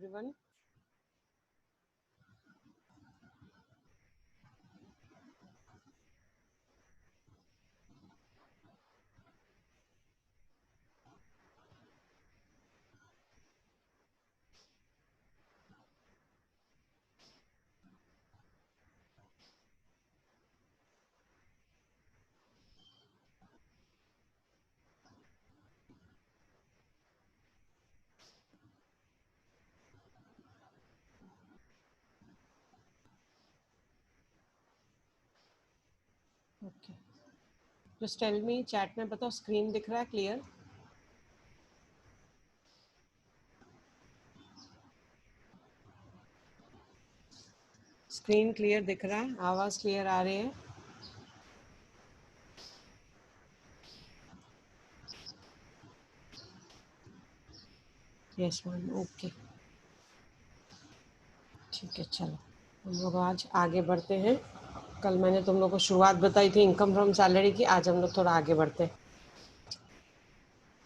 everyone. Okay. Just tell me chat में बताओ screen दिख रहा है क्लियर? स्क्रीन क्लियर दिख रहा है, आवाज क्लियर आ रही है? यस मैम, ओके ठीक है। चलो हम लोग आज आगे बढ़ते हैं। कल मैंने तुम लोग को शुरुआत बताई थी इनकम फ्रॉम सैलरी की, आज हम लोग थोड़ा आगे बढ़ते हैं।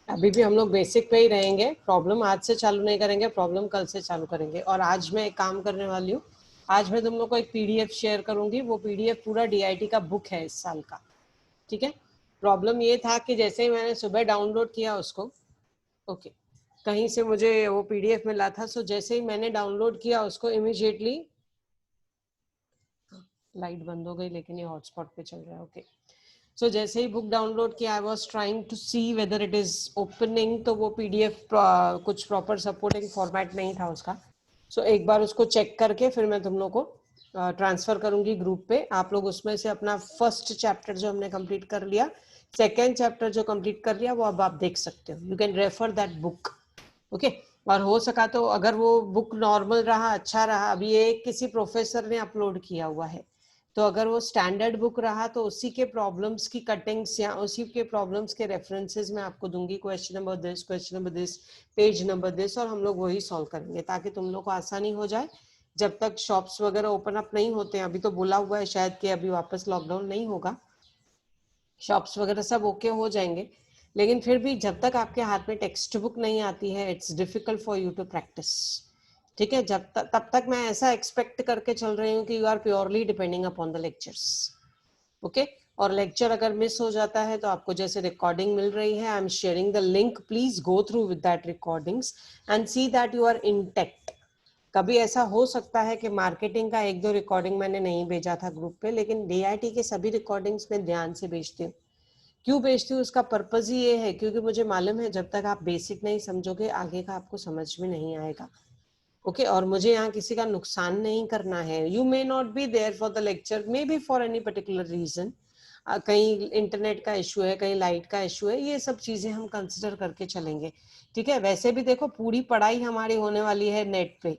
अभी भी हम लोग बेसिक पे ही रहेंगे, प्रॉब्लम आज से चालू नहीं करेंगे, प्रॉब्लम कल से चालू करेंगे। और आज मैं एक काम करने वाली हूँ, आज मैं तुम लोग को एक पीडीएफ शेयर करूंगी। वो पीडीएफ पूरा डीआईटी का बुक है इस साल का, ठीक है। प्रॉब्लम ये था कि जैसे ही मैंने सुबह डाउनलोड किया उसको, ओके, कहीं से मुझे वो पीडीएफ मिला था। सो जैसे ही मैंने डाउनलोड किया उसको इमीडिएटली, लाइट बंद हो गई लेकिन ये हॉटस्पॉट पे चल रहा है, ओके। सो जैसे ही बुक डाउनलोड किया, I was trying to see whether it is opening, तो वो पीडीएफ कुछ प्रॉपर सपोर्टिंग फॉर्मेट नहीं था उसका। सो एक बार उसको चेक करके फिर मैं तुम लोग को ट्रांसफर करूंगी ग्रुप पे। आप लोग उसमें से अपना फर्स्ट चैप्टर जो हमने कंप्लीट कर लिया, सेकेंड चैप्टर जो कंप्लीट कर लिया, वो अब आप देख सकते हो। You can refer that book, okay. और हो सका तो अगर वो बुक नॉर्मल रहा, अच्छा रहा, अभी ये किसी प्रोफेसर ने अपलोड किया हुआ है, तो अगर वो स्टैंडर्ड बुक रहा तो उसी के प्रॉब्लम्स की कटिंग्स या उसी के प्रॉब्लम्स के रेफरेंसेस मैं आपको दूंगी, question number this, question number this, page number this, और हम लोग वही सॉल्व करेंगे ताकि तुम लोग को आसानी हो जाए। जब तक शॉप्स वगैरह ओपन अप नहीं होते हैं, अभी तो बोला हुआ है शायद कि अभी वापस लॉकडाउन नहीं होगा, शॉप्स वगैरह सब ओके हो जाएंगे, लेकिन फिर भी जब तक आपके हाथ में टेक्स्ट बुक नहीं आती है, it's difficult for you to practise, ठीक है। जब तक तब तक मैं ऐसा एक्सपेक्ट करके चल रही हूँ कि you are purely depending upon the lectures, okay. और लेक्चर अगर मिस हो जाता है तो आपको जैसे रिकॉर्डिंग मिल रही है, I am sharing the link, please go through with that recordings and see that you are intact. कभी ऐसा हो सकता है कि मार्केटिंग का एक दो रिकॉर्डिंग मैंने नहीं भेजा था ग्रुप पे, लेकिन डीआईटी के सभी रिकॉर्डिंग्स में ध्यान से भेजती हूँ। क्यों भेजती हूँ उसका पर्पज ही ये है क्योंकि मुझे मालूम है जब तक आप बेसिक नहीं समझोगे आगे का आपको समझ में नहीं आएगा, ओके। और मुझे यहाँ किसी का नुकसान नहीं करना है। You may not be there for the lecture, maybe for any particular reason, कहीं इंटरनेट का इशू है, कहीं लाइट का इशू है, ये सब चीजें हम कंसिडर करके चलेंगे, ठीक है। वैसे भी देखो पूरी पढ़ाई हमारी होने वाली है नेट पे,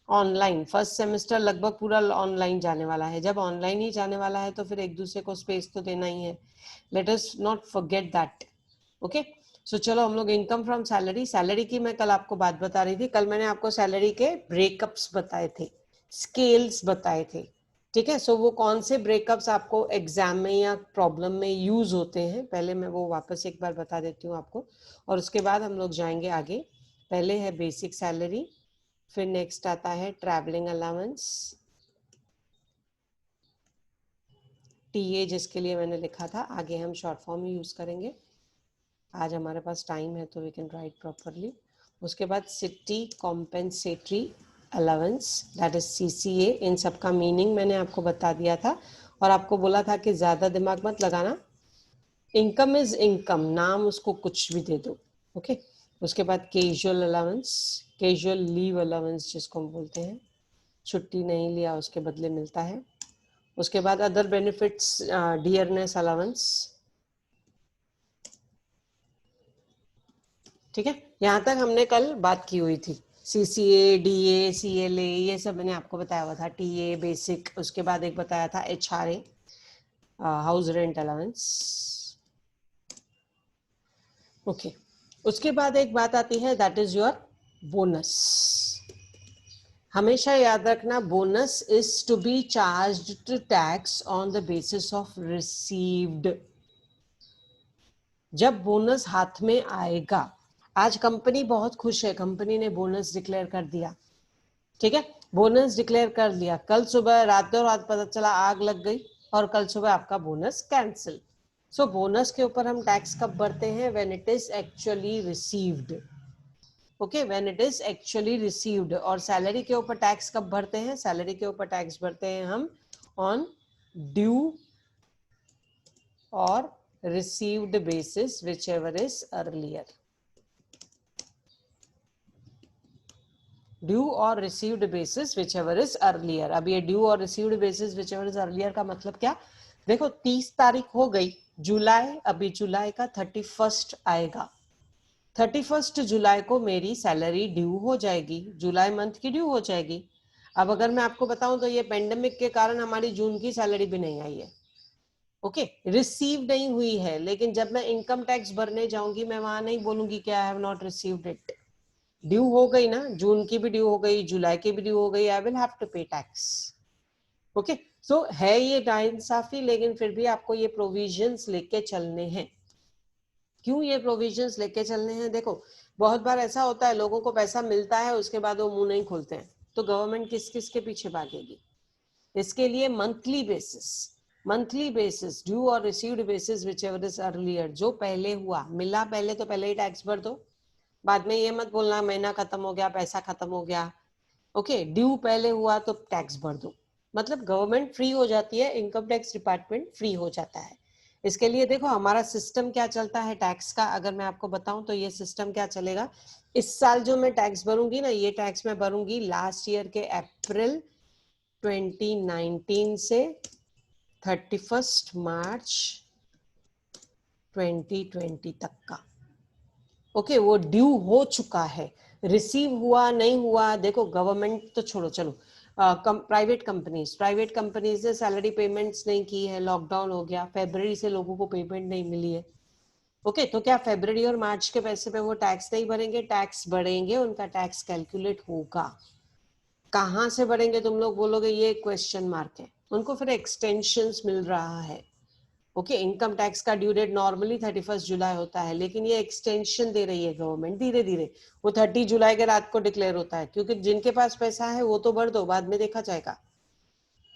ऑनलाइन। फर्स्ट सेमेस्टर लगभग पूरा ऑनलाइन जाने वाला है। जब ऑनलाइन ही जाने वाला है तो फिर एक दूसरे को स्पेस तो देना ही है, let us not forget that, okay. So चलो हम लोग इनकम फ्रॉम सैलरी, सैलरी की मैं कल आपको बात बता रही थी। कल मैंने आपको सैलरी के ब्रेकअप्स बताए थे, स्केल्स बताए थे, ठीक है। सो वो कौन से ब्रेकअप्स आपको एग्जाम में या प्रॉब्लम में यूज होते हैं, पहले मैं वो वापस एक बार बता देती हूँ आपको, और उसके बाद हम लोग जाएंगे आगे। पहले है बेसिक सैलरी, फिर नेक्स्ट आता है ट्रैवलिंग अलाउंस, टीए जिसके लिए मैंने लिखा था, आगे हम शॉर्ट फॉर्म यूज करेंगे। आज हमारे पास टाइम है तो वी कैन राइट प्रॉपरली। उसके बाद city compensatory allowance, that is CCA. इन सब का मीनिंग मैंने आपको बता दिया था और आपको बोला था कि ज्यादा दिमाग मत लगाना, इनकम इज इनकम, नाम उसको कुछ भी दे दो, ओके। उसके बाद casual allowance, casual leave allowance जिसको हम बोलते हैं, छुट्टी नहीं लिया उसके बदले मिलता है। उसके बाद अदर बेनिफिट्स, डियरनेस अलाउंस, ठीक है। यहाँ तक हमने कल बात की हुई थी। सीसीए, डीए, सीएलए, ये सब मैंने आपको बताया हुआ था। टीए बेसिक, उसके बाद एक बताया था HRA, house rent allowance, okay. उसके बाद एक बात आती है, दैट इज योर बोनस। हमेशा याद रखना, bonus is to be charged to tax on the basis of received. जब बोनस हाथ में आएगा, आज कंपनी बहुत खुश है, कंपनी ने बोनस डिक्लेयर कर दिया, ठीक है, बोनस डिक्लेयर कर लिया, कल सुबह रातों रात पता चला आग लग गई और कल सुबह आपका बोनस कैंसिल। सो बोनस के ऊपर हम टैक्स कब भरते हैं? When it is actually received. Okay, when it is actually received. और सैलरी के ऊपर टैक्स कब भरते हैं? सैलरी के ऊपर टैक्स भरते हैं हम on due or received basis whichever is earlier. Due or received basis whichever is earlier। अब ये due or received basis whichever is earlier का मतलब क्या? देखो 30 तारीख हो गई जुलाई, अभी जुलाई का 31st आएगा, 31 जुलाई को मेरी सैलरी ड्यू हो जाएगी, जुलाई मंथ की ड्यू हो जाएगी। अब अगर मैं आपको बताऊं तो ये पेंडेमिक के कारण हमारी जून की सैलरी भी नहीं आई है, ओके, रिसीव नहीं हुई है। लेकिन जब मैं इनकम टैक्स भरने जाऊंगी मैं वहां नहीं बोलूंगी कि I have not received it. Due हो गई ना, जून की भी ड्यू हो गई, जुलाई की भी ड्यू हो गई, आई विल हैव टू पे टैक्स। ओके, सो है ये नाइंसाफी, लेकिन फिर भी आपको ये प्रोविजंस लेके चलने हैं। क्यों ये प्रोविजंस लेके चलने हैं? देखो बहुत बार ऐसा होता है लोगों को पैसा मिलता है उसके बाद वो मुंह नहीं खोलते हैं, तो गवर्नमेंट किस किस के पीछे भागेगी? इसके लिए monthly basis due or received basis whichever is earlier, जो पहले हुआ मिला पहले तो पहले ही टैक्स भर दो, बाद में ये मत बोलना महीना खत्म हो गया पैसा खत्म हो गया। ओके, ड्यू पहले हुआ तो टैक्स भर दो, मतलब गवर्नमेंट फ्री हो जाती है, इनकम टैक्स डिपार्टमेंट फ्री हो जाता है। इसके लिए देखो हमारा सिस्टम क्या चलता है टैक्स का, अगर मैं आपको बताऊं तो ये सिस्टम क्या चलेगा। इस साल जो मैं टैक्स भरूंगी ना, ये टैक्स मैं भरूंगी लास्ट ईयर के अप्रैल 2019 से 31 मार्च 2020 तक का। ओके, वो ड्यू हो चुका है, रिसीव हुआ नहीं हुआ देखो गवर्नमेंट तो छोड़ो, चलो प्राइवेट कंपनीज ने सैलरी पेमेंट्स नहीं की है, लॉकडाउन हो गया, फरवरी से लोगों को पेमेंट नहीं मिली है। ओके, तो क्या फरवरी और मार्च के पैसे पे वो टैक्स नहीं भरेंगे? टैक्स भरेंगे, उनका टैक्स कैलकुलेट होगा। कहाँ से भरेंगे तुम लोग बोलोगे, ये क्वेश्चन मार्क है। उनको फिर एक्सटेंशंस मिल रहा है। ओके, इनकम टैक्स का ड्यू डेट नॉर्मली 31 जुलाई होता है, लेकिन ये एक्सटेंशन दे रही है गवर्नमेंट धीरे धीरे, वो 30 जुलाई के रात को डिक्लेयर होता है, क्योंकि जिनके पास पैसा है वो तो भर दो, बाद में देखा जाएगा।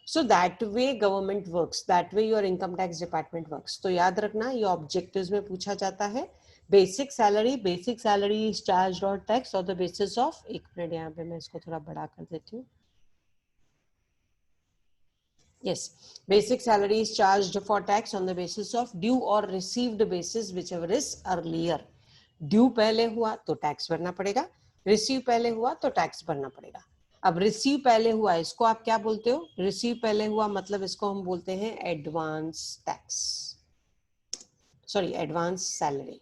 So that way government works, that way your income tax department works. तो याद रखना ये ऑब्जेक्टिव्स में पूछा जाता है। बेसिक सैलरी इज चार्ज और tax on the basis of, एक मिनट यहाँ पे मैं इसको थोड़ा बड़ा कर देती हूँ। Yes, basic salary is charged for tax on the basis of due or received basis whichever is earlier. Due पहले हुआ तो टैक्स भरना पड़ेगा, रिसीव पहले हुआ तो टैक्स भरना पड़ेगा। अब रिसीव पहले हुआ इसको आप क्या बोलते हो? रिसीव पहले हुआ मतलब इसको हम बोलते हैं advance tax, sorry advance salary.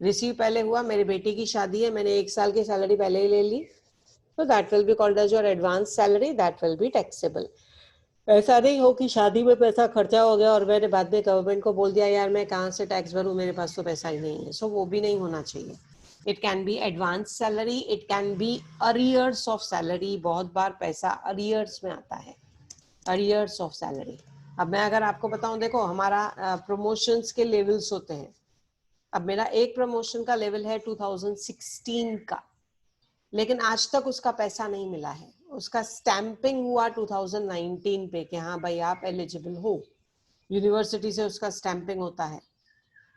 Receive पहले हुआ, मेरी बेटी की शादी है, मैंने 1 साल की सैलरी पहले ही ले ली, तो that will be called as your advance salary, that will be taxable. ऐसा नहीं हो कि शादी में पैसा खर्चा हो गया और मैंने बाद में गवर्नमेंट को बोल दिया यार मैं कहाँ से टैक्स भरूं, मेरे पास तो पैसा ही नहीं है। सो वो भी नहीं होना चाहिए। It can be advance salary, it can be arrears of salary, बहुत बार पैसा अरियर्स में आता है, अरियर्स ऑफ सैलरी। अब मैं अगर आपको बताऊं, देखो हमारा प्रमोशंस के लेवल्स होते हैं। अब मेरा एक प्रमोशन का लेवल है 2016 का, लेकिन आज तक उसका पैसा नहीं मिला है, उसका स्टैंपिंग हुआ 2019 पे कि हाँ भाई आप एलिजिबल हो, यूनिवर्सिटी से उसका स्टैंपिंग होता है।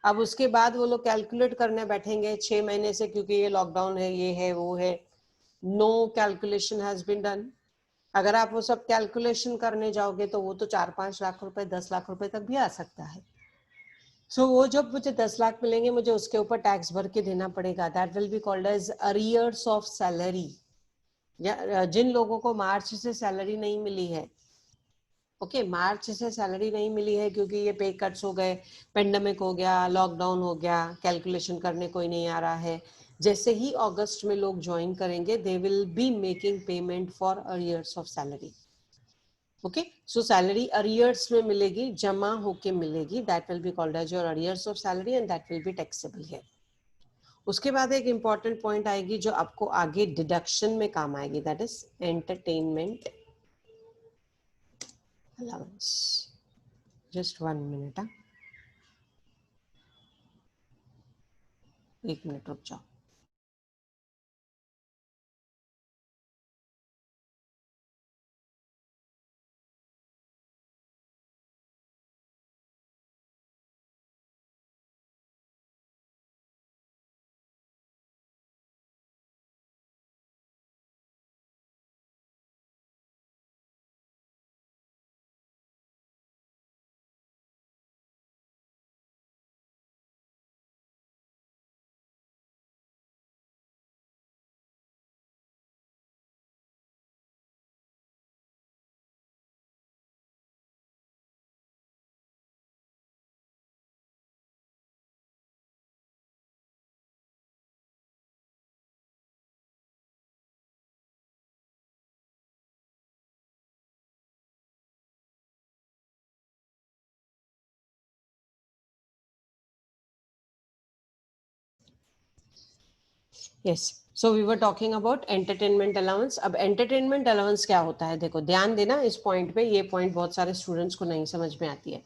अब उसके बाद वो लोग कैलकुलेट करने बैठेंगे 6 महीने से, क्योंकि ये लॉकडाउन है, ये है वो है, no calculation has been done. अगर आप वो सब कैलकुलेशन करने जाओगे तो वो तो 4-5 लाख रुपए 10 लाख रुपए तक भी आ सकता है। सो वो जब मुझे 10 लाख मिलेंगे मुझे उसके ऊपर टैक्स भर के देना पड़ेगा, that will be called as arrears of salary. या जिन लोगों को मार्च से सैलरी नहीं मिली है, ओके मार्च से सैलरी नहीं मिली है क्योंकि ये पे कट्स हो गए, पेंडेमिक हो गया, लॉकडाउन हो गया, कैलकुलेशन करने कोई नहीं आ रहा है, जैसे ही अगस्त में लोग ज्वाइन करेंगे they will be making payment for arrears of salary. Okay, so salary arrears में मिलेगी, जमा होके मिलेगी, that will be called as your arrears of salary and that will be taxable है। उसके बाद एक इंपॉर्टेंट पॉइंट आएगी जो आपको आगे डिडक्शन में काम आएगी, that is entertainment allowance. Just 1 minute, 1 minute रुक जाओ। Yes, so we were talking about entertainment allowance. अब एंटरटेनमेंट अलाउंस क्या होता है, देखो ध्यान देना इस पॉइंट पे, ये पॉइंट बहुत सारे स्टूडेंट्स को नहीं समझ में आती है.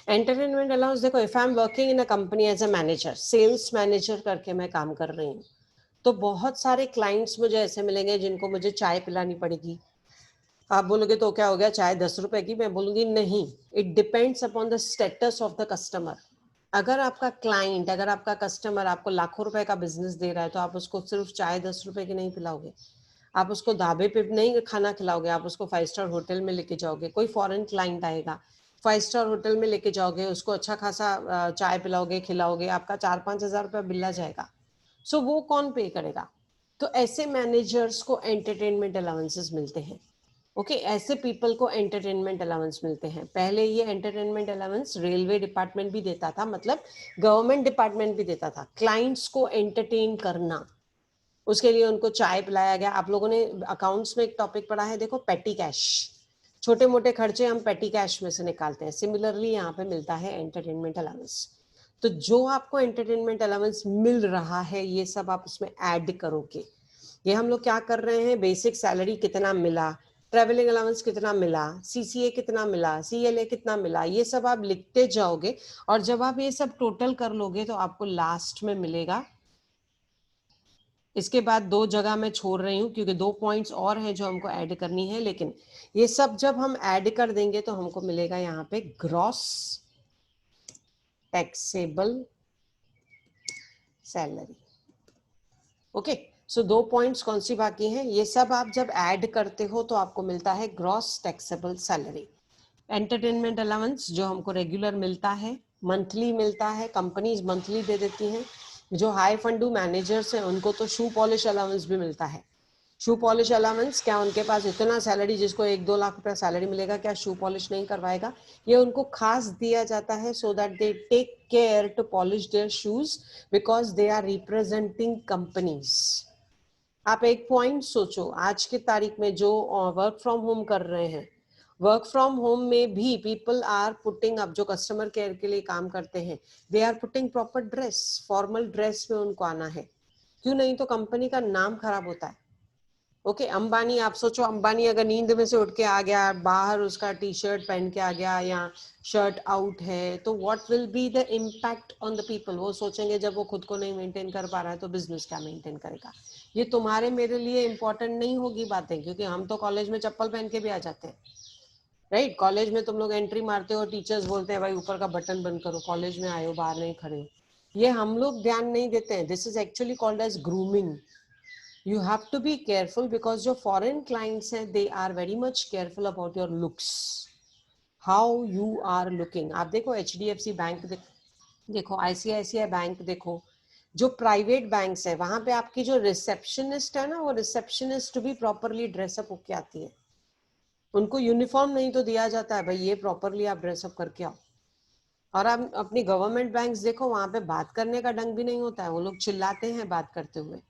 एंटरटेनमेंट अलाउंस, देखो if I am working in a company as a manager, sales manager करके मैं काम कर रही हूँ, तो बहुत सारे क्लाइंट्स मुझे ऐसे मिलेंगे जिनको मुझे चाय पिलानी पड़ेगी. आप बोलोगे तो क्या हो गया, चाय 10 रुपए की, मैं बोलूंगी नहीं, it depends upon the status of the customer. अगर आपका क्लाइंट, अगर आपका कस्टमर आपको लाखों रुपए का बिजनेस दे रहा है, तो आप उसको सिर्फ चाय 10 रुपए की नहीं पिलाओगे, आप उसको ढाबे पे नहीं खाना खिलाओगे, आप उसको 5 स्टार होटल में लेके जाओगे. कोई फॉरेन क्लाइंट आएगा, 5 स्टार होटल में लेके जाओगे, उसको अच्छा खासा चाय पिलाओगे, खिलाओगे, आपका 4-5 हज़ार रुपया बिल आ जाएगा. सो वो कौन पे करेगा? तो ऐसे मैनेजर्स को एंटरटेनमेंट अलाउंसेस मिलते हैं. ओके, ऐसे पीपल को एंटरटेनमेंट अलाउंस मिलते हैं. पहले ये एंटरटेनमेंट अलाउंस रेलवे डिपार्टमेंट भी देता था, मतलब गवर्नमेंट डिपार्टमेंट भी देता था, क्लाइंट्स को एंटरटेन करना, उसके लिए उनको चाय पिलाया गया. आप लोगों ने अकाउंट्स में एक टॉपिक पढ़ा है, देखो पेटी कैश, छोटे मोटे खर्चे हम पेटी कैश में से निकालते हैं. सिमिलरली यहाँ पे मिलता है एंटरटेनमेंट अलाउंस. तो जो आपको एंटरटेनमेंट अलाउंस मिल रहा है, ये सब आप उसमें ऐड करोगे. ये हम लोग क्या कर रहे हैं, बेसिक सैलरी कितना मिला, ट्रेवलिंग अलाउंस कितना मिला, सीसीए कितना मिला, सीएलए कितना मिला, ये सब आप लिखते जाओगे. और जब आप ये सब टोटल कर लोगे तो आपको लास्ट में मिलेगा. इसके बाद 2 जगह मैं छोड़ रही हूँ क्योंकि 2 पॉइंट्स और हैं जो हमको ऐड करनी है, लेकिन ये सब जब हम ऐड कर देंगे तो हमको मिलेगा यहाँ पे ग्रॉस टैक्सेबल सैलरी. ओके, सो 2 पॉइंट्स कौन सी बाकी हैं, ये सब आप जब ऐड करते हो तो आपको मिलता है gross taxable salary. Entertainment allowance जो हमको रेगुलर मिलता है, मंथली मिलता है, कंपनीज मंथली दे देती हैं. जो हाई फंडू मैनेजर्स हैं उनको तो शू पॉलिश अलाउंस भी मिलता है. शू पॉलिश अलाउंस, क्या उनके पास इतना सैलरी, जिसको 1-2 लाख रुपया सैलरी मिलेगा, क्या शू पॉलिश नहीं करवाएगा? ये उनको खास दिया जाता है so that they take care to polish their shoes because they are representing companies. आप एक पॉइंट सोचो, आज की तारीख में जो वर्क फ्रॉम होम कर रहे हैं, वर्क फ्रॉम होम में भी पीपल आर पुटिंग अप, जो कस्टमर केयर के लिए काम करते हैं, they are putting proper dress, formal dress में उनको आना है. क्यों नहीं? तो कंपनी का नाम खराब होता है. ओके, अंबानी, आप सोचो अंबानी अगर नींद में से उठ के आ गया, बाहर उसका टी शर्ट पहन के आ गया या शर्ट आउट है, तो what will be the impact on the people? वो सोचेंगे जब वो खुद को नहीं मेंटेन कर पा रहा है तो बिजनेस क्या मेंटेन करेगा. ये तुम्हारे मेरे लिए इंपॉर्टेंट नहीं होगी बातें, क्योंकि हम तो कॉलेज में चप्पल पहन के भी आ जाते हैं, राइट? कॉलेज में तुम लोग एंट्री मारते हो, टीचर्स बोलते हैं भाई ऊपर का बटन बंद करो, कॉलेज में आए हो, बाहर नहीं खड़े हो. ये हम लोग ध्यान नहीं देते हैं. This is actually called as grooming. You have to be careful because जो foreign clients हैं, they are very much careful about your looks, how you are looking. आप देखो HDFC बैंक देखो, ICICI बैंक देखो, जो प्राइवेट बैंक्स है वहां पे आपकी जो रिसेप्शनिस्ट है ना, वो रिसेप्शनिस्ट भी प्रॉपरली ड्रेसअप होके आती है. उनको यूनिफॉर्म नहीं तो दिया जाता है भाई ये प्रॉपरली आप ड्रेसअप करके आओ. और आप अपनी गवर्नमेंट बैंक्स देखो, वहां पे बात करने का ढंग भी नहीं होता है, वो लोग चिल्लाते हैं बात करते हुए.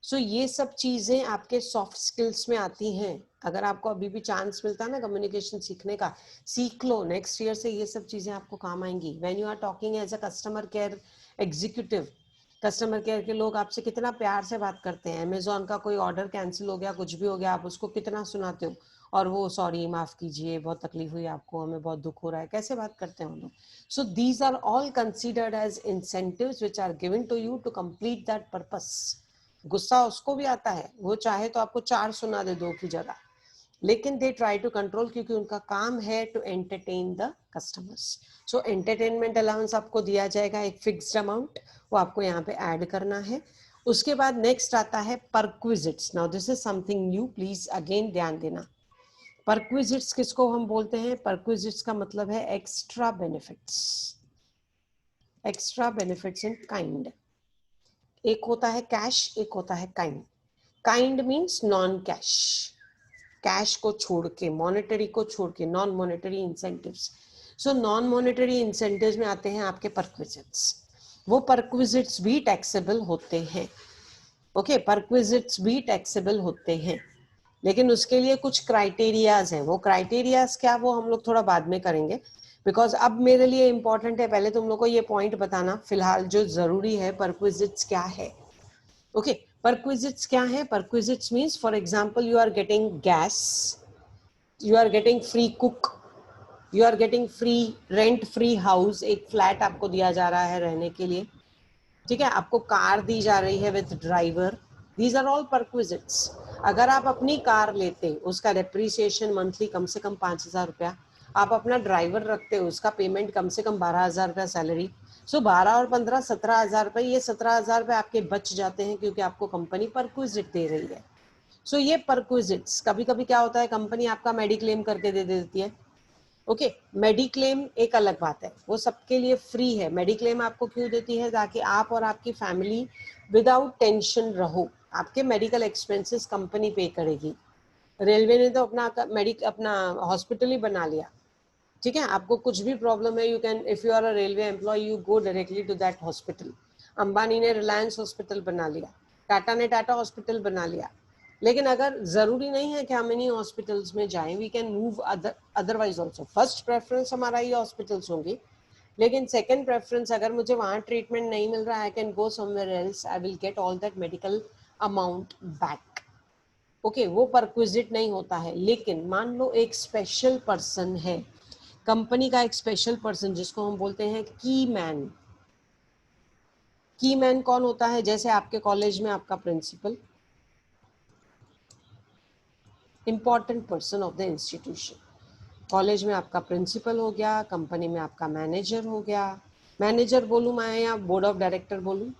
सो ये सब चीजें आपके सॉफ्ट स्किल्स में आती हैं. अगर आपको अभी भी चांस मिलता है ना कम्युनिकेशन सीखने का, सीख लो. नेक्स्ट ईयर से ये सब चीजें आपको काम आएंगी. When you are talking as a customer care executive, customer care के लोग आपसे कितना प्यार से बात करते हैं. अमेजोन का कोई ऑर्डर कैंसिल हो गया, कुछ भी हो गया, आप उसको कितना सुनाते हो, और वो सॉरी, माफ कीजिए, बहुत तकलीफ हुई आपको, हमें बहुत दुख हो रहा है, कैसे बात करते हैं हम लोग. So these are all considered as incentives which are given to you to complete that purpose. गुस्सा उसको भी आता है, वो चाहे तो आपको 4 सुना दे 2 की जगह, लेकिन दे ट्राई टू कंट्रोल, क्योंकि उनका काम है to entertain the customers. So entertainment allowance आपको दिया जाएगा एक फिक्स्ड अमाउंट, वो आपको यहाँ पे ऐड करना है. उसके बाद नेक्स्ट आता है perquisites. Now this is something new, please again ध्यान देना. परक्विजिट्स किसको हम बोलते हैं? परक्विजिट्स का मतलब है extra benefits, extra benefits in kind. एक होता है कैश, एक होता है kind. Kind means non cash, cash को छोड़ के, मॉनेटरी को छोड़ के, non monetary incentives. So non monetary incentives में आते हैं आपके परक्विजिट्स. वो परक्विजिट्स भी टैक्सेबल होते हैं. ओके, परक्विजिट्स भी टैक्सेबल होते हैं, लेकिन उसके लिए कुछ क्राइटेरियाज हैं. वो क्राइटेरियाज क्या, वो हम लोग थोड़ा बाद में करेंगे, बिकॉज अब मेरे लिए इंपॉर्टेंट है पहले तुम लोग को ये पॉइंट बताना फिलहाल जो जरूरी है, परक्विजिट्स क्या है. ओके, परक्विजिट्स क्या है? Perquisites means for example you are getting gas, you are getting free cook, you are getting free rent free house, एक फ्लैट आपको दिया जा रहा है रहने के लिए, ठीक है, आपको कार दी जा रही है with driver, these are all perquisites. अगर आप अपनी कार लेते, उसका डेप्रिसिएशन मंथली कम से कम 5,000 रुपया, आप अपना ड्राइवर रखते हो, उसका पेमेंट कम से कम 12,000 रुपया सैलरी, सो 12 और 15 17,000 रुपये, ये 17,000 रुपये आपके बच जाते हैं क्योंकि आपको कंपनी परक्विजिट दे रही है। सो ये परक्विजिट्स, कभी कभी क्या होता है कंपनी आपका मेडिक्लेम करके दे देती है, ओके, मेडिक्लेम एक अलग बात है, वो सबके लिए फ्री है। मेडिक्लेम आपको क्यों देती है? ताकि आप और आपकी फैमिली विदाउट टेंशन रहो, आपके मेडिकल एक्सपेंसेस कंपनी पे करेगी। रेलवे ने तो अपना हॉस्पिटल ही बना लिया, ठीक है, आपको कुछ भी प्रॉब्लम है, you can, if you are a railway employ, you go directly to that hospital. Ambani ने रिलायंस हॉस्पिटल बना लिया, टाटा ने टाटा हॉस्पिटल बना लिया। लेकिन अगर जरूरी नहीं है कि हम इन्हीं हॉस्पिटल्स में जाएं, we can move otherwise also. First preference हमारा ये हॉस्पिटल्स होंगी, लेकिन सेकंड प्रेफरेंस अगर मुझे वहां ट्रीटमेंट नहीं मिल रहा, I can go somewhere else, I will get all that medical amount back, okay, वो परक्विजिट नहीं होता है। लेकिन मान लो एक स्पेशल पर्सन है, कंपनी का एक स्पेशल पर्सन जिसको हम बोलते हैं की मैन। की मैन कौन होता है? जैसे आपके कॉलेज में आपका principal, important person of the institution. College में आपका प्रिंसिपल हो गया, कंपनी में आपका मैनेजर हो गया। मैनेजर बोलूं मैं या बोर्ड ऑफ डायरेक्टर बोलूं?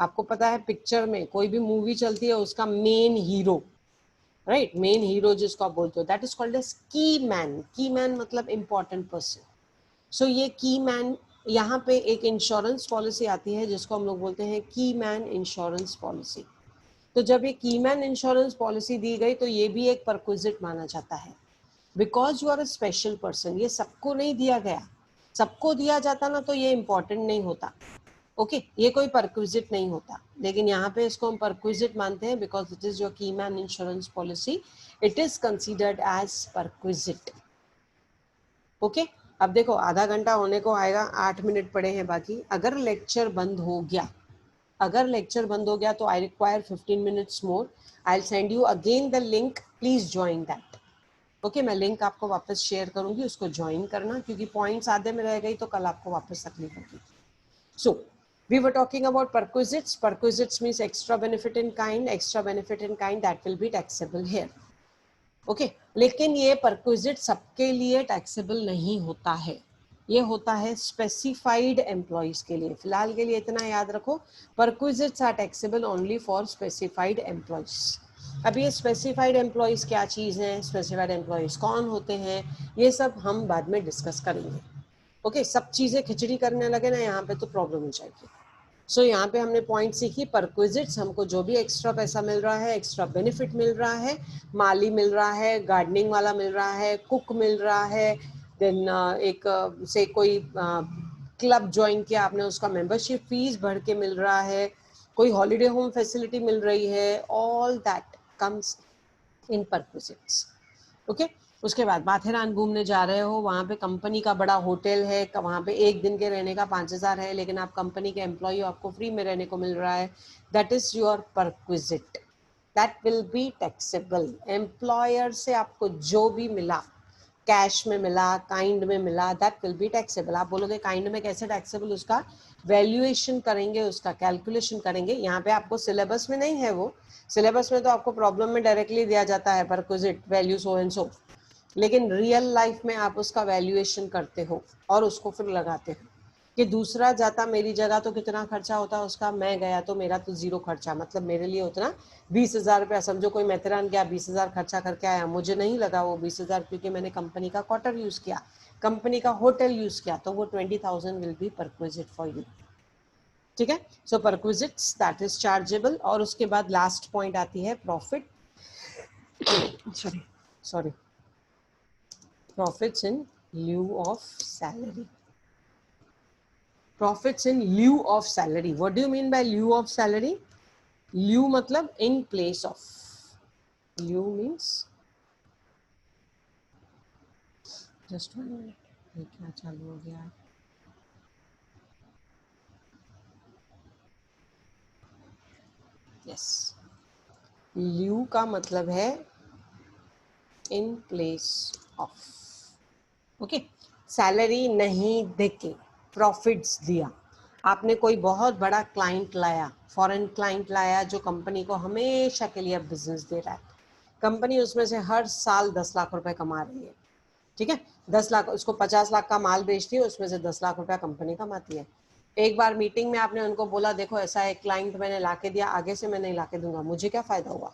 आपको पता है पिक्चर में कोई भी मूवी चलती है, उसका main hero, right, main hero जिसको आप बोलते हो, दैट इज कॉल्ड एज की मैन। की मैन मतलब इंपॉर्टेंट पर्सन। सो ये की मैन, यहाँ पे एक इंश्योरेंस पॉलिसी आती है जिसको हम लोग बोलते हैं की मैन इंश्योरेंस पॉलिसी। तो जब ये की मैन इंश्योरेंस पॉलिसी दी गई तो ये भी एक परक्विजिट माना जाता है, because you are a special person. ये सबको नहीं दिया गया, सबको दिया जाता ना तो ये इंपॉर्टेंट नहीं होता, ओके, ये कोई परक्विजिट नहीं होता। लेकिन यहाँ पे इसको हम परक्विजिट मानते हैं because it is your key man insurance policy, it is considered as perquisite, okay. अब देखो आधा घंटा होने को आएगा, 8 मिनट पड़े हैं बाकी। अगर लेक्चर बंद हो गया, अगर लेक्चर बंद हो गया तो I require 15 minutes more, I will send you again the link, please join that, okay. मैं लिंक आपको वापस शेयर करूंगी, उसको ज्वाइन करना, क्योंकि पॉइंट्स आधे में रह गई तो कल आपको वापस तकलीफ होगी। सो we were talking about perquisites. Perquisites means extra benefit in kind, extra benefit in kind that will be taxable here, okay. लेकिन ये परक्विजिट सबके लिए टैक्सेबल नहीं होता है, ये होता है स्पेसिफाइड एम्प्लॉयज के लिए। फिलहाल के लिए इतना याद रखो, perquisites are taxable only for specified employees. अब ये स्पेसिफाइड एम्प्लॉयज क्या चीज़ है, स्पेसिफाइड एम्प्लॉयज कौन होते हैं, ये सब हम बाद में डिस्कस करेंगे, ओके। सब चीज़ें खिचड़ी करने लगे ना यहाँ पे तो प्रॉब्लम हो जाएगी। सो यहाँ पे हमने पॉइंट सीखी, परक्विजिट्स हमको जो भी एक्स्ट्रा पैसा मिल रहा है, एक्स्ट्रा बेनिफिट मिल रहा है, माली मिल रहा है, गार्डनिंग वाला मिल रहा है, कुक मिल रहा है, देन एक से कोई क्लब ज्वाइन किया आपने, उसका मेंबरशिप फीस बढ़ के मिल रहा है, कोई हॉलीडे होम फैसिलिटी मिल रही है, all that comes in perquisites, okay. उसके बाद माथेरान घूमने जा रहे हो, वहां पे कंपनी का बड़ा होटल है, वहां पे एक दिन के रहने का 5,000 है, लेकिन आप कंपनी के एम्प्लॉय हो, आपको फ्री में रहने को मिल रहा है, that is your perquisite, that will be taxable. Employer से आपको जो भी मिला, कैश में मिला, काइंड में मिला, दैट विल बी टैक्सेबल। आप बोलोगे काइंड में कैसे टैक्सेबल, उसका वैल्यूएशन करेंगे, उसका कैलकुलेशन करेंगे। यहाँ पे आपको सिलेबस में नहीं है वो, सिलेबस में तो आपको प्रॉब्लम में डायरेक्टली दिया जाता है perquisite value so and so, लेकिन रियल लाइफ में आप उसका वैल्यूएशन करते हो और उसको फिर लगाते हो कि दूसरा जाता मेरी जगह तो कितना खर्चा होता है उसका, मैं गया तो मेरा तो जीरो खर्चा, मतलब मेरे लिए उतना 20,000 रुपया। समझो कोई मेथेरान गया 20,000 खर्चा करके आया, मुझे नहीं लगा वो 20,000, क्योंकि मैंने कंपनी का क्वार्टर यूज किया, कंपनी का होटल यूज किया, तो वो 20,000 will be perquisite for you, ठीक है। सो परक्विजिट्स दैट इज चार्जेबल। और उसके बाद लास्ट पॉइंट आती है profit, sorry sorry, profits in lieu of salary. Profits in lieu of salary. What do you mean by lieu of salary? Lieu मतलब in place of. Lieu means just 1 minute. ये क्या चालू हो गया? Yes, ल्यू का मतलब है इन प्लेस ऑफ। ओके, सैलरी नहीं देके प्रॉफिट्स दिया। आपने कोई बहुत बड़ा क्लाइंट लाया, फॉरेन क्लाइंट लाया जो कंपनी को हमेशा के लिए बिजनेस दे रहा है, कंपनी उसमें से हर साल 10 लाख रुपए कमा रही है, ठीक है, 10 लाख, उसको 50 लाख का माल बेचती है, उसमें से 10 लाख रुपया कंपनी कमाती है। एक बार मीटिंग में आपने उनको बोला देखो ऐसा एक क्लाइंट मैंने लाके दिया, आगे से मैं नहीं लाके दूंगा, मुझे क्या फायदा हुआ?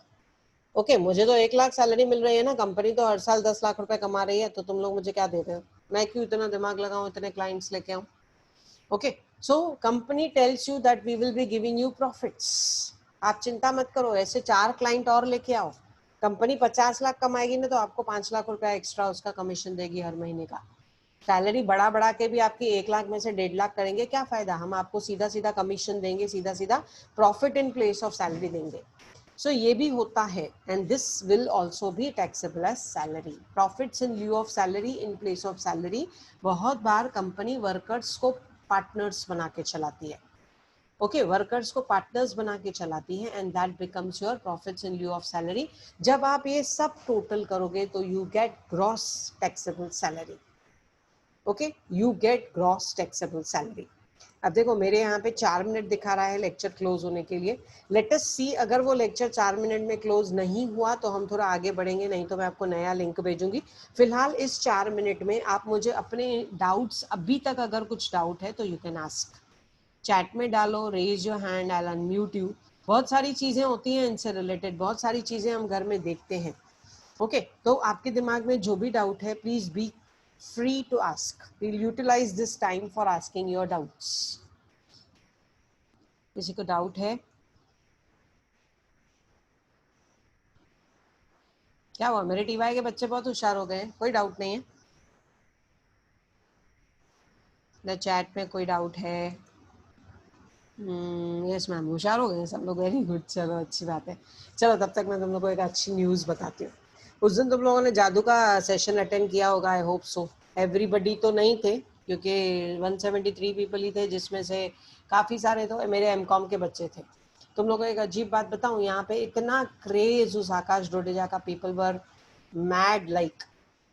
ओके, मुझे तो 1 लाख सैलरी मिल रही है ना, कंपनी तो हर साल 10 लाख रुपए कमा रही है, तो तुम लोग मुझे क्या दे रहे हो? मैं क्यों इतना दिमाग लगाऊं, इतने क्लाइंट्स लेके आऊं? Okay, so company tells you that we will be giving you profits, आप चिंता मत करो, ऐसे 4 क्लाइंट और लेके आओ, कंपनी 50 लाख कमाएगी ना, तो आपको 5 लाख रुपया एक्स्ट्रा उसका कमीशन देगी हर महीने का। सैलरी बढ़ा बढ़ा के भी आपकी 1 लाख में से 1.5 लाख करेंगे, क्या फायदा? हम आपको सीधा सीधा कमीशन देंगे, सीधा सीधा profit in place of salary देंगे। सो ये भी होता है, and this will also be taxable as salary. Profits in lieu of salary, in place of salary, बहुत बार कंपनी वर्कर्स को पार्टनर्स बना के चलाती है। ओके, वर्कर्स को पार्टनर्स बना के चलाती है, and that becomes your profits in lieu of salary. जब आप ये सब टोटल करोगे तो you get gross taxable salary. Okay, you get gross taxable salary. अब देखो मेरे यहाँ पे 4 मिनट दिखा रहा है लेक्चर क्लोज होने के लिए। लेट अस सी, अगर वो लेक्चर 4 मिनट में क्लोज नहीं हुआ तो हम थोड़ा आगे बढ़ेंगे, नहीं तो मैं आपको नया लिंक भेजूंगी। फिलहाल इस 4 मिनट में आप मुझे अपने डाउट्स, अभी तक अगर कुछ डाउट है तो यू कैन आस्क, चैट में डालो, raise your hand, I will unmute you. बहुत सारी चीजें होती हैं इनसे रिलेटेड, बहुत सारी चीजें हम घर में देखते हैं। ओके, तो आपके दिमाग में जो भी डाउट है, please be free to ask. We'll utilize this time for asking your doubts. किसी को डाउट है? क्या हुआ, मेरे टीवाई के बच्चे बहुत होशियार हो गए? कोई डाउट नहीं है? द चैट में कोई डाउट है? यस मैम, होशियार हो गए सब लोग, वेरी गुड, चलो अच्छी बात है। चलो तब तक मैं तुम लोग को एक अच्छी न्यूज़ बताती हूँ। उस दिन तुम लोगों ने जादू का सेशन अटेंड किया होगा, आई होप सो। एवरीबडी तो नहीं थे, क्योंकि 173 पीपल ही थे, जिसमें से काफ़ी सारे तो मेरे एमकॉम के बच्चे थे। तुम लोगों को एक अजीब बात बताऊं, यहाँ पे इतना क्रेज उस आकाश डोडेजा का, people were mad like.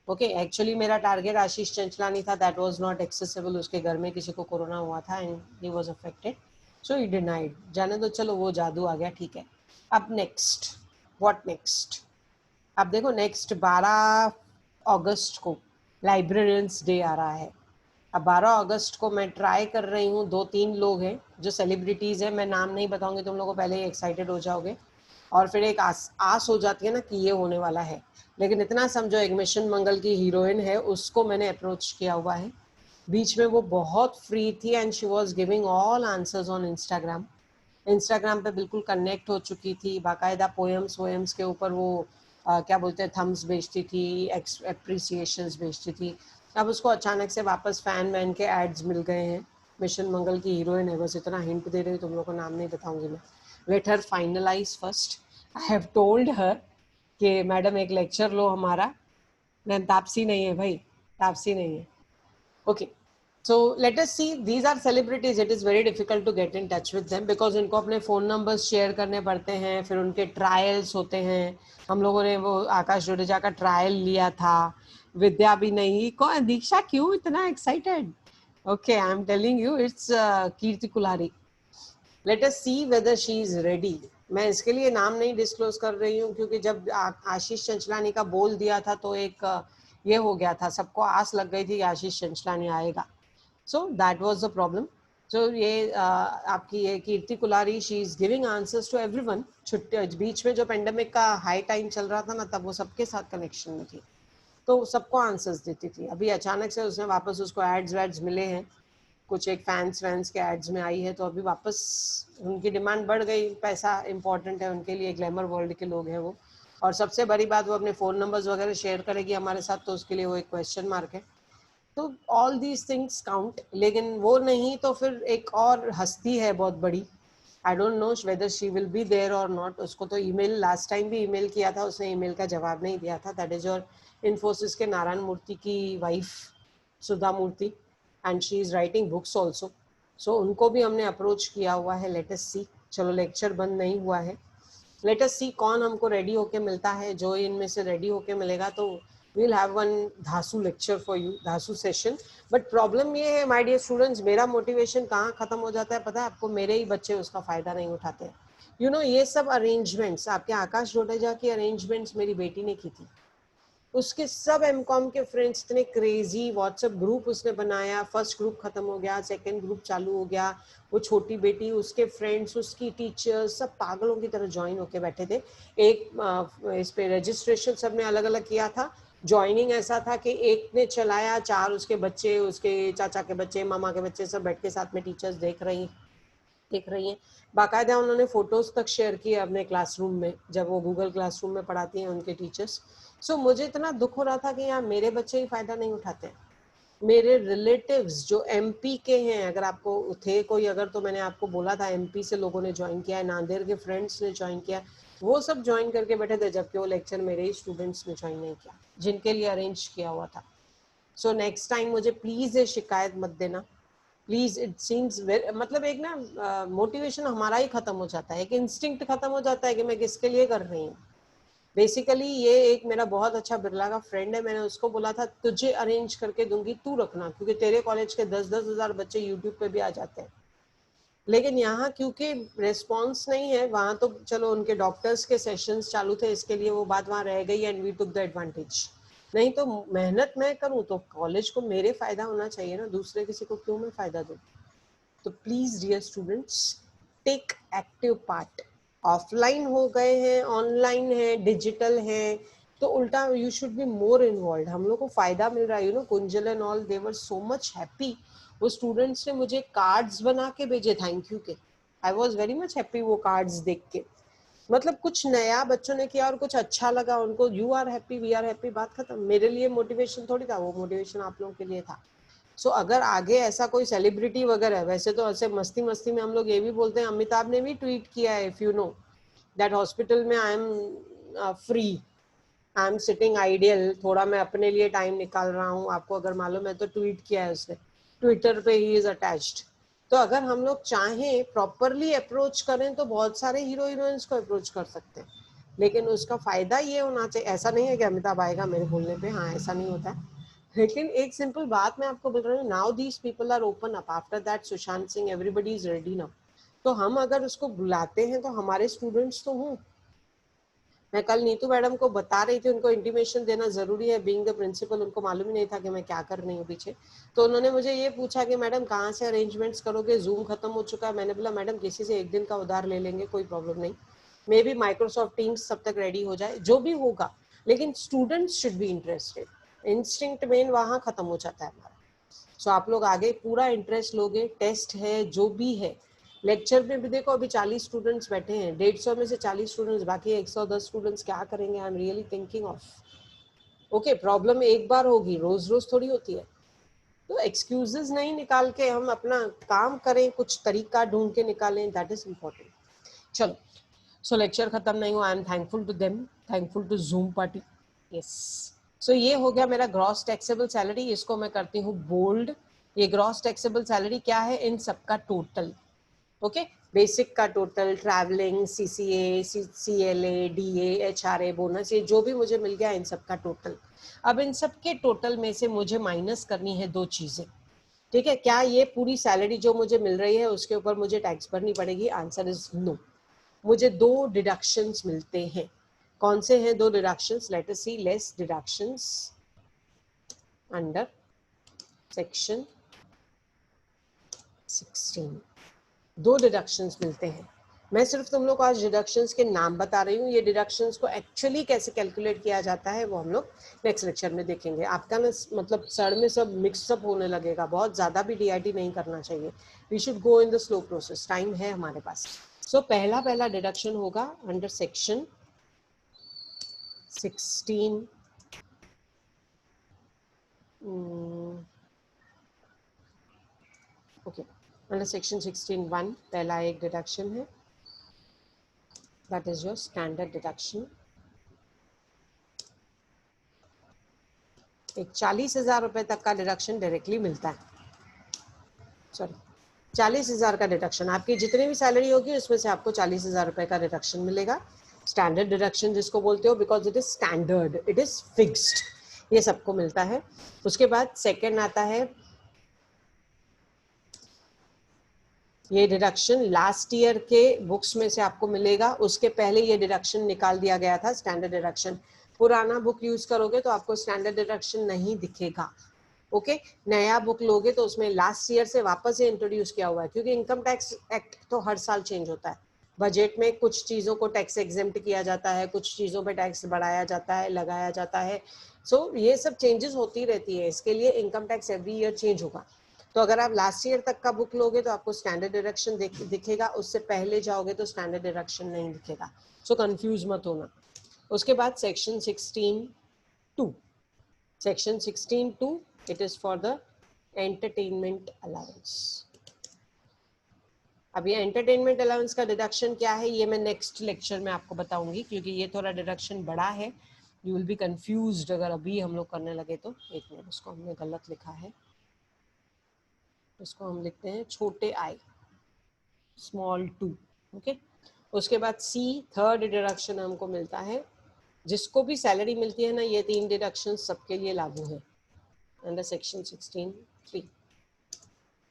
Okay, actually मेरा टारगेट आशीष चंचलानी था, दैट वाज नॉट एक्सेसिबल, उसके घर में किसी को कोरोना हुआ था and he was affected, so he denied. जाने दो, चलो वो जादू आ गया, ठीक है। अब नेक्स्ट, व्हाट नेक्स्ट? अब देखो नेक्स्ट 12 अगस्त को लाइब्रेरियंस डे आ रहा है। अब 12 अगस्त को मैं ट्राई कर रही हूँ, 2-3 लोग हैं जो सेलिब्रिटीज़ हैं, मैं नाम नहीं बताऊंगी, तुम लोगों को पहले ही एक्साइटेड हो जाओगे और फिर एक आस हो जाती है ना कि ये होने वाला है। लेकिन इतना समझो, एक मिशन मंगल की हीरोइन है, उसको मैंने अप्रोच किया हुआ है। बीच में वो बहुत फ्री थी and she was giving all answers on Instagram. Instagram पे बिल्कुल कनेक्ट हो चुकी थी, बाकायदा पोएम्स वोएम्स के ऊपर वो क्या बोलते हैं, थम्स बेचती थी, एप्रिसिएशंस बेचती थी। अब उसको अचानक से वापस फैन वैन के एड्स मिल गए हैं। मिशन मंगल की हीरोइन है, बस इतना हिंट दे रही हूँ, तुम लोग को नाम नहीं बताऊंगी मैं। Let her finalize first. I have told her कि मैडम एक लेक्चर लो हमारा। मैं तापसी नहीं है भाई, तापसी नहीं है। Okay, so let us see, these are celebrities, it is very difficult to get in touch with them because इनको अपने फ़ोन नंबर्स शेयर करने पड़ते हैं, फिर उनके ट्रायल्स होते हैं। हम लोगों ने वो आकाश जोडेजा का ट्रायल लिया था, विद्या भी नहीं, कौन, दीक्षा क्यों इतना excited? Okay, I am telling you, it's Kirti Kulari. Let us see whether she is ready. मैं इसके लिए नाम नहीं डिस्क्लोज कर रही हूँ, क्योंकि जब आशीष चंचलानी का बोल दिया था तो एक ये हो गया था, सबको आस लग गई थी कि आशीष चंचलानी आएगा, so that was the problem. So ये आपकी ये Kirti Kulari, she is giving answers to everyone. छुट्टी बीच में जो पेंडेमिक का हाई टाइम चल रहा था ना, तब वो सबके साथ कनेक्शन में थी, तो सबको आंसर्स देती थी। अभी अचानक से उसने वापस, उसको एड्स वैड्स मिले हैं, कुछ एक फैंस वैंस के एड्स में आई है, तो अभी वापस उनकी डिमांड बढ़ गई। पैसा इंपॉर्टेंट है उनके लिए, ग्लैमर वर्ल्ड के लोग हैं वो। और सबसे बड़ी बात, वो अपने फ़ोन नंबर्स वगैरह शेयर करेगी हमारे साथ, तो उसके लिए वो एक क्वेश्चन मार्क है। तो ऑल दीज थिंग्स काउंट, लेकिन वो नहीं तो फिर एक और हस्ती है बहुत बड़ी, I don't know whether she will be there और नॉट। उसको तो ईमेल, लास्ट टाइम भी ईमेल किया था, उसने ईमेल का जवाब नहीं दिया था। दैट इज योर इन्फोसिस के नारायण मूर्ति की wife, Sudha Murthy, and she is writing books also. So उनको भी हमने अप्रोच किया हुआ है, लेट अस सी। चलो लेक्चर बंद नहीं हुआ है, लेट अस सी कौन हमको रेडी होके मिलता है। जो इनमें से रेडी होके मिलेगा तो we'll have one धासु lecture for you, धासु सेशन। बट प्रॉब्लम ये है माय डियर स्टूडेंट्स, मेरा मोटिवेशन कहाँ खत्म हो जाता है पता है आपको? मेरे ही बच्चे उसका फायदा नहीं उठाते हैं। यू नो ये सब अरेंजमेंट्स आपके आकाश जोटेजा की अरेंजमेंट्स मेरी बेटी ने की थी। उसके सब एमकॉम के फ्रेंड्स इतने क्रेजी, व्हाट्सएप ग्रुप उसने बनाया, फर्स्ट ग्रुप खत्म हो गया, सेकंड ग्रुप चालू हो गया। वो छोटी बेटी, उसके फ्रेंड्स, उसकी टीचर्स सब पागलों की तरह ज्वाइन होके बैठे थे। एक इस पे रजिस्ट्रेशन सबने अलग अलग किया था। ज्वाइनिंग ऐसा था कि एक ने चलाया, चार उसके बच्चे, उसके चाचा के बच्चे, मामा के बच्चे सब बैठ के साथ में टीचर्स देख रही हैं। बाकायदा उन्होंने फोटोज तक शेयर किए अपने क्लासरूम में, जब वो गूगल क्लासरूम में पढ़ाती हैं उनके टीचर्स। सो मुझे इतना दुख हो रहा था कि यार मेरे बच्चे ही फायदा नहीं उठाते। मेरे रिलेटिव्स जो एमपी के हैं, अगर आपको थे कोई अगर, तो मैंने आपको बोला था एमपी से लोगों ने ज्वाइन किया है, नांदेड़ के फ्रेंड्स ने ज्वाइन किया, वो सब ज्वाइन करके बैठे थे, जबकि वो लेक्चर मेरे ही स्टूडेंट्स ने ज्वाइन नहीं किया जिनके लिए अरेंज किया हुआ था। सो नेक्स्ट टाइम मुझे प्लीज ये शिकायत मत देना प्लीज। इट सीम्स मतलब एक ना मोटिवेशन हमारा ही खत्म हो जाता है, एक इंस्टिंक्ट खत्म हो जाता है कि मैं किसके लिए कर रही हूँ। बेसिकली ये एक मेरा बहुत अच्छा बिरला का फ्रेंड है, मैंने उसको बोला था तुझे अरेंज करके दूंगी, तू रखना, क्योंकि तेरे कॉलेज के 10-10 हजार बच्चे यूट्यूब पे भी आ जाते हैं। लेकिन यहाँ क्योंकि रिस्पॉन्स नहीं है, वहां तो चलो उनके डॉक्टर्स के सेशंस चालू थे, इसके लिए वो बात वहां रह गई and we took the advantage. नहीं तो मेहनत मैं करूँ तो कॉलेज को मेरे फायदा होना चाहिए ना, दूसरे किसी को क्यों मैं फायदा दूँ? तो please dear students, take active part. Offline हो गए हैं, ऑनलाइन है, डिजिटल है, तो उल्टा you should be more involve. हम लोग को फायदा मिल रहा है। You know Kunjal and all, they were so much happy. वो स्टूडेंट्स ने मुझे कार्ड्स बना के भेजे थैंक यू के। I was very much happy वो कार्ड्स देख के। मतलब कुछ नया बच्चों ने किया और कुछ अच्छा लगा उनको। You are happy, we are happy, बात खत्म। मेरे लिए मोटिवेशन थोड़ी था, वो मोटिवेशन आप लोगों के लिए था। सो अगर आगे ऐसा कोई सेलिब्रिटी वगैरह, वैसे तो ऐसे मस्ती मस्ती में हम लोग ये भी बोलते हैं, अमिताभ ने भी ट्वीट किया है, if you know that hospital में I am free, I am sitting ideal, थोड़ा मैं अपने लिए टाइम निकाल रहा हूँ। आपको अगर मालूम है तो ट्वीट किया है उसने, ट्विटर पे ही इज अटैच्ड। तो अगर हम लोग चाहें प्रॉपरली अप्रोच करें तो बहुत सारे हीरो हीरोइंस को अप्रोच कर सकते हैं, लेकिन उसका फायदा ये होना चाहिए। ऐसा नहीं है कि अमिताभ आएगा मेरे बोलने पे, हाँ ऐसा नहीं होता है। लेकिन एक सिंपल बात मैं आपको बोल रही हूँ, now these people are open up after that Sushant Singh, everybody is ready now. तो हम अगर उसको बुलाते हैं तो हमारे स्टूडेंट्स तो हों। मैं कल नीतू मैडम को बता रही थी, उनको इंटीमेशन देना जरूरी है, बीइंग द प्रिंसिपल उनको मालूम ही नहीं था कि मैं क्या कर रही हूँ पीछे। तो उन्होंने मुझे ये पूछा कि मैडम कहाँ से अरेंजमेंट्स करोगे, जूम खत्म हो चुका है। मैंने बोला मैडम किसी से एक दिन का उधार ले लेंगे, कोई प्रॉब्लम नहीं। मे बी माइक्रोसॉफ्ट टीम्स तब तक रेडी हो जाए, जो भी होगा, लेकिन students should be interested. Instinct main वहाँ खत्म हो जाता है हमारा। सो आप लोग आगे पूरा इंटरेस्ट लोगे, टेस्ट है जो भी है। लेक्चर में भी देखो, अभी 40 स्टूडेंट्स बैठे हैं, 150 में से 40 स्टूडेंट्स, बाकी 110 स्टूडेंट्स क्या करेंगे? I am really thinking of. Okay, problem एक बार होगी, रोज रोज थोड़ी होती है। तो एक्सक्यूजेस नहीं निकाल के हम अपना काम करें, कुछ तरीका ढूंढ के निकालें, दैट इज इम्पोर्टेंट। चलो, सो लेक्चर खत्म नहीं हुआ, I am thankful to them, thankful to zoom party. Yes, so ये हो गया मेरा ग्रॉस टैक्सेबल सैलरी। इसको मैं करती हूँ बोल्ड। ये ग्रॉस टैक्सेबल सैलरी क्या है? इन सबका टोटल। ओके, बेसिक का total, travelling, CCA, CLA, DA, HRA, bonus, ये जो भी मुझे मिल गया इन सब का टोटल। अब इन सब के टोटल में से मुझे माइनस करनी है दो चीजें। ठीक है, क्या ये पूरी सैलरी जो मुझे मिल रही है उसके ऊपर मुझे टैक्स भरनी पड़ेगी? Answer is no. मुझे दो डिडक्शंस मिलते हैं। कौन से हैं दो deductions? Let us see. Less deductions under section 16, दो डिडक्शंस मिलते हैं। मैं सिर्फ तुम लोग को आज डिडक्शंस के नाम बता रही हूँ। ये डिडक्शंस को एक्चुअली कैसे कैलकुलेट किया जाता है वो हम लोग नेक्स्ट लेक्चर में देखेंगे। आपका ना मतलब सर में सब मिक्सअप होने लगेगा, बहुत ज़्यादा भी डीआईटी नहीं करना चाहिए। We should go in the slow process, time है हमारे पास। सो पहला डिडक्शन होगा under section 16, okay, under section 16(1) पहला एक डिडक्शन है, that is your standard deduction. एक 40,000 रुपए तक का डिडक्शन डायरेक्टली मिलता है। सॉरी, 40,000 का डिडक्शन, आपकी जितनी भी सैलरी होगी उसमें से आपको 40,000 रुपए का डिडक्शन मिलेगा। स्टैंडर्ड डिडक्शन जिसको बोलते हो, because it is standard, it is fixed, ये सबको मिलता है। उसके बाद सेकंड आता है ये डिडक्शन लास्ट ईयर के बुक्स में से आपको मिलेगा, उसके पहले ये डिडक्शन निकाल दिया गया था, स्टैंडर्ड डिडक्शन। पुराना बुक यूज करोगे तो आपको स्टैंडर्ड डिडक्शन नहीं दिखेगा। ओके, नया बुक लोगे तो उसमें लास्ट ईयर से वापस से इंट्रोड्यूस किया हुआ है, क्योंकि इनकम टैक्स एक्ट तो हर साल चेंज होता है। बजट में कुछ चीजों को टैक्स एग्जेम्प्ट किया जाता है, कुछ चीजों पे टैक्स बढ़ाया जाता है, लगाया जाता है। सो ये सब चेंजेस होती रहती है, इसके लिए income tax every year change होगा। तो अगर आप लास्ट ईयर तक का बुक लोगे तो आपको स्टैंडर्ड डिडक्शन दिखेगा, उससे पहले जाओगे तो स्टैंडर्ड डिडक्शन नहीं दिखेगा। सो कंफ्यूज मत होना। उसके बाद section 16(2), section 16(2 it is for the entertainment allowance. अब ये एंटरटेनमेंट अलाउंस का डिडक्शन क्या है ये मैं नेक्स्ट लेक्चर में आपको बताऊंगी, क्योंकि ये थोड़ा डिडक्शन बड़ा है, यू विल बी कंफ्यूज्ड अगर अभी हम लोग करने लगे तो। एक मिनट, उसको हमने गलत लिखा है, इसको हम लिखते हैं छोटे आई, स्मॉल टू। ओके, उसके बाद सी, थर्ड डिडक्शन हमको मिलता है, जिसको भी सैलरी मिलती है ना, ये तीन डिडक्शन सबके लिए लागू है under section 16(3),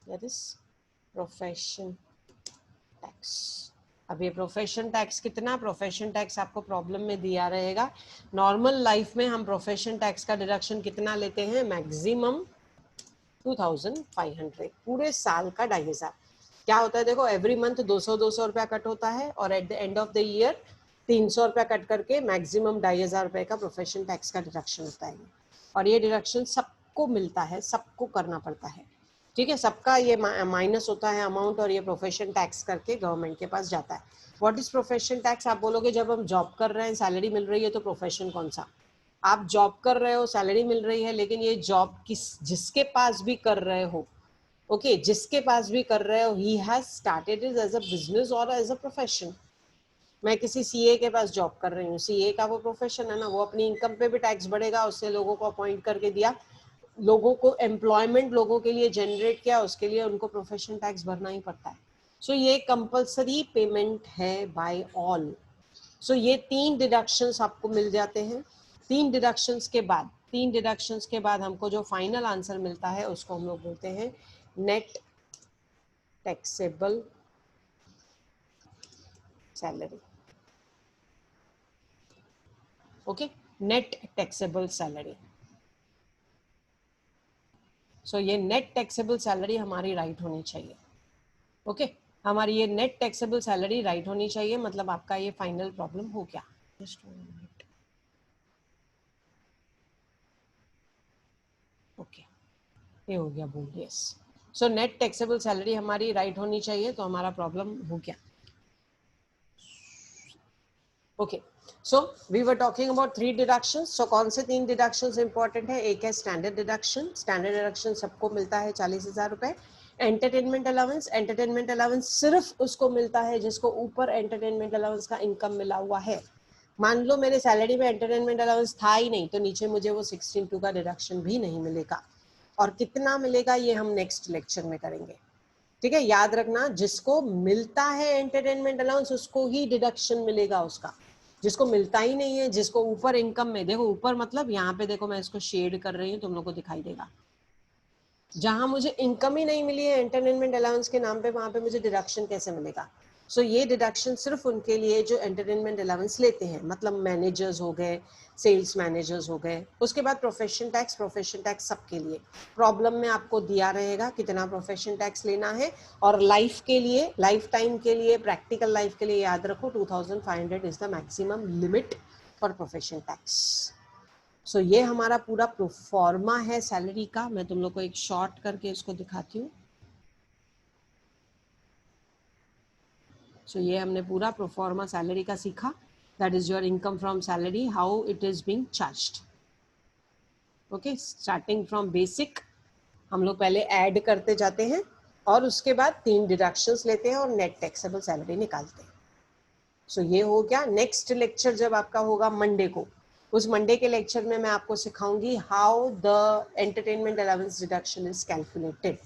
that is profession tax. अब ये प्रोफेशन टैक्स कितना, प्रोफेशन टैक्स आपको प्रॉब्लम में दिया रहेगा। नॉर्मल लाइफ में हम प्रोफेशन टैक्स का डिडक्शन कितना लेते हैं, मैक्सिमम 2500, पूरे साल का 2500। क्या होता है देखो, एवरी मंथ 200 रुपया कट होता है, और at the end of the year 300 रुपया कट करके मैक्सिमम 2500 रुपये का प्रोफेशन टैक्स का डिडक्शन होता है। और ये डिडक्शन सबको मिलता है, सबको करना पड़ता है, ठीक है, सबका ये माइनस होता है अमाउंट, और ये प्रोफेशन टैक्स करके गवर्नमेंट के पास जाता है। What is profession tax? आप बोलोगे जब हम जॉब कर रहे हैं, सैलरी मिल रही है, तो प्रोफेशन कौन सा? आप जॉब कर रहे हो, सैलरी मिल रही है, लेकिन ये जॉब जिसके पास भी कर रहे हो, ओके, जिसके पास भी कर रहे हो, he has started it as a business और एज अ प्रोफेशन। मैं किसी सीए के पास जॉब कर रही हूँ, सीए का वो प्रोफेशन है ना, वो अपनी इनकम पे भी टैक्स बढ़ेगा, उससे लोगों को अपॉइंट करके दिया, लोगों को एम्प्लॉयमेंट लोगों के लिए जनरेट किया, उसके लिए उनको प्रोफेशन टैक्स भरना ही पड़ता है। सो ये कंपलसरी पेमेंट है बाय ऑल। सो ये तीन डिडक्शंस आपको मिल जाते हैं। तीन डिडक्शंस के बाद हमको जो फाइनल आंसर मिलता है उसको हम लोग बोलते हैं net taxable salary. Okay, net taxable salary. So ये नेट टैक्सेबल सैलरी हमारी राइट होनी चाहिए। ओके, हमारी ये नेट टैक्सेबल सैलरी राइट होनी चाहिए, मतलब आपका ये फाइनल प्रॉब्लम हो गया। जस्ट ओके, ये हो गया बोल, yes. So net taxable salary हमारी राइट होनी चाहिए, तो हमारा प्रॉब्लम हो गया। Okay, so we were talking about 3 deductions. So कौन से 3 डिडक्शंस इंपॉर्टेंट है? एक है स्टैंडर्ड डिडक्शन, स्टैंडर्ड डिडक्शन सबको मिलता है 40,000 रुपए। एंटरटेनमेंट अलाउंस, एंटरटेनमेंट अलाउंस सिर्फ उसको मिलता है जिसको ऊपर एंटरटेनमेंट अलाउंस का इनकम मिला हुआ है। मान लो मेरे सैलरी में एंटरटेनमेंट अलाउंस था ही नहीं, तो नीचे मुझे वो 16(2 का डिडक्शन भी नहीं मिलेगा। और कितना मिलेगा ये हम नेक्स्ट लेक्चर में करेंगे, ठीक है। याद रखना, जिसको मिलता है एंटरटेनमेंट अलाउंस उसको ही डिडक्शन मिलेगा उसका, जिसको मिलता ही नहीं है, जिसको ऊपर इनकम में, देखो ऊपर मतलब यहाँ पे देखो, मैं इसको शेड कर रही हूँ, तुम लोग को दिखाई देगा, जहां मुझे इनकम ही नहीं मिली है एंटरटेनमेंट अलाउंस के नाम पे, वहां पे मुझे डिडक्शन कैसे मिलेगा? सो ये डिडक्शन सिर्फ उनके लिए जो एंटरटेनमेंट अलाउंस लेते हैं, मतलब मैनेजर्स हो गए, सेल्स मैनेजर्स हो गए। उसके बाद प्रोफेशन टैक्स सबके लिए प्रॉब्लम में आपको दिया रहेगा कितना प्रोफेशन टैक्स लेना है। और लाइफ के लिए, लाइफ टाइम के लिए, प्रैक्टिकल लाइफ के लिए याद रखो 2500 is the maximum limit for profession tax. So ये हमारा पूरा प्रोफॉर्मा है सैलरी का। मैं तुम लोग को एक शॉर्ट करके इसको दिखाती हूँ। सो ये हमने पूरा प्रोफॉर्मा सैलरी का सीखा, that is your income from salary, how it is being charged. Okay, starting from basic हम लोग पहले ऐड करते जाते हैं, और उसके बाद 3 डिडक्शंस लेते हैं और नेट टैक्सेबल सैलरी निकालते हैं। सो ये हो गया। नेक्स्ट लेक्चर जब आपका होगा मंडे को, उस मंडे के लेक्चर में मैं आपको सिखाऊंगी how the entertainment allowance deduction is calculated.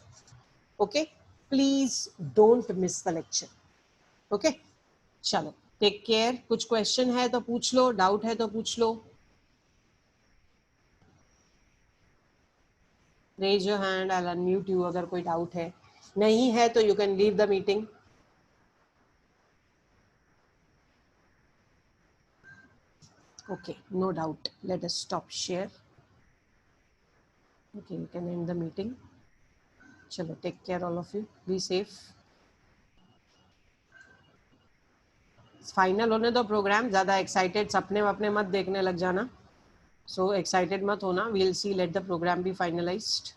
Okay, please don't miss the lecture. Okay, चलो टेक केयर. कुछ क्वेश्चन है तो पूछ लो, डाउट है तो पूछ लो. Raise your hand, I will unmute you अगर कोई डाउट है. नहीं है तो you can leave the meeting. Okay, no doubt. Let us stop share. Okay, you can end the meeting. Chalo, take care all of you. Be safe. Final होने दो programme. ज्यादा excited सपने वपने मत देखने लग जाना. सो एक्साइटेड मत होना. We'll see, let the program be finalised.